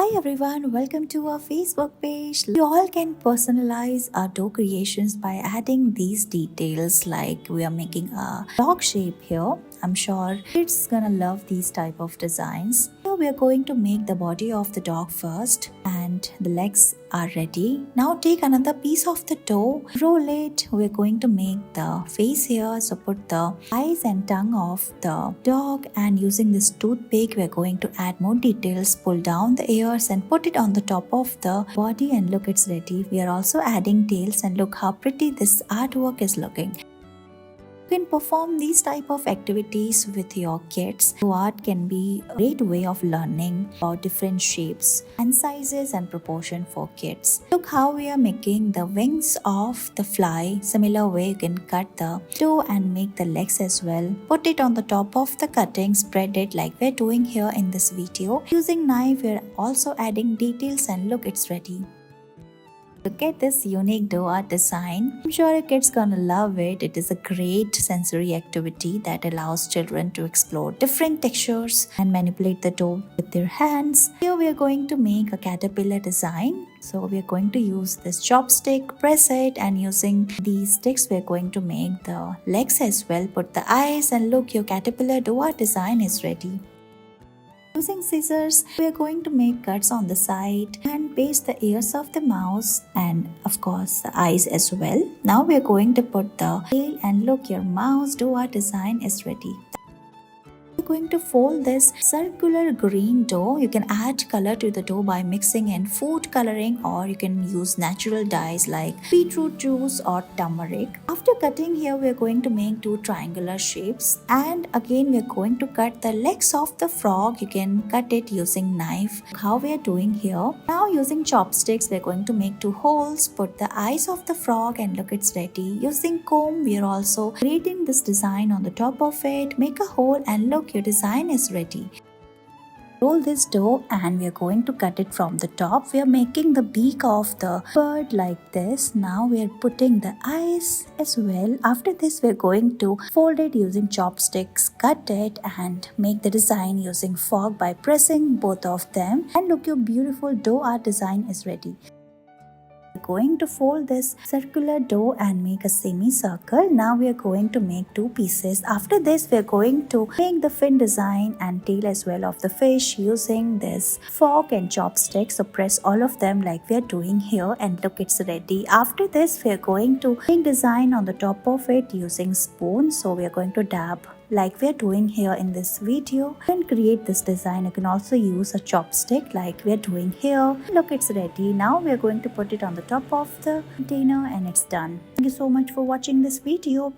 Hi everyone, welcome to our Facebook page. You all can personalize our dough creations by adding these details, like we are making a dog shape here. I'm sure kids gonna love these type of designs. Here we are going to make the body of the dog first and the legs are ready. Now take another piece of the dough, roll it. We're going to make the face here. So put the eyes and tongue of the dog, and using this toothpick we're going to add more details. Pull down the ears and put it on the top of the body, and look, it's ready. We are also adding tails, and look how pretty this artwork is looking. You can perform these type of activities with your kids. Art can be a great way of learning about different shapes and sizes and proportion for kids. Look how we are making the wings of the fly. Similar way you can cut the dough and make the legs as well. Put it on the top of the cutting, spread it like we're doing here in this video. Using knife we're also adding details, and look, it's ready. Look at this unique dough art design. I'm sure your kids gonna love it. It is a great sensory activity that allows children to explore different textures and manipulate the dough with their hands. Here we are going to make a caterpillar design. So we are going to use this chopstick, press it, and using these sticks we are going to make the legs as well. Put the eyes, and look, your caterpillar dough art design is ready. Using scissors, we are going to make cuts on the side and paste the ears of the mouse and of course the eyes as well. Now we are going to put the tail, and look, your mouse dough art design is ready. We're going to fold this circular green dough. You can add color to the dough by mixing in food coloring, or you can use natural dyes like beetroot juice or turmeric. After cutting here, we're going to make two triangular shapes, and again we're going to cut the legs of the frog. You can cut it using knife, how we are doing here. Now using chopsticks we're going to make two holes, put the eyes of the frog, and look, it's ready. Using comb we are also creating this design on the top of it. Make a hole, and look, your design is ready. Roll this dough, and we are going to cut it from the top. We are making the beak of the bird like this. Now we are putting the eyes as well. After this we are going to fold it using chopsticks, cut it, and make the design using fork by pressing both of them. And look, your beautiful dough art design is ready. We're going to fold this circular dough and make a semicircle. Now we are going to make two pieces. After this we are going to make the fin design and tail as well of the fish using this fork and chopsticks. So press all of them like we are doing here, and look, it's ready. After this we are going to make design on the top of it using spoon. So we are going to dab like we are doing here in this video and create this design. You can also use a chopstick like we are doing here. Look, it's ready. Now we are going to put it on the top of the container, and it's done. Thank you so much for watching this video.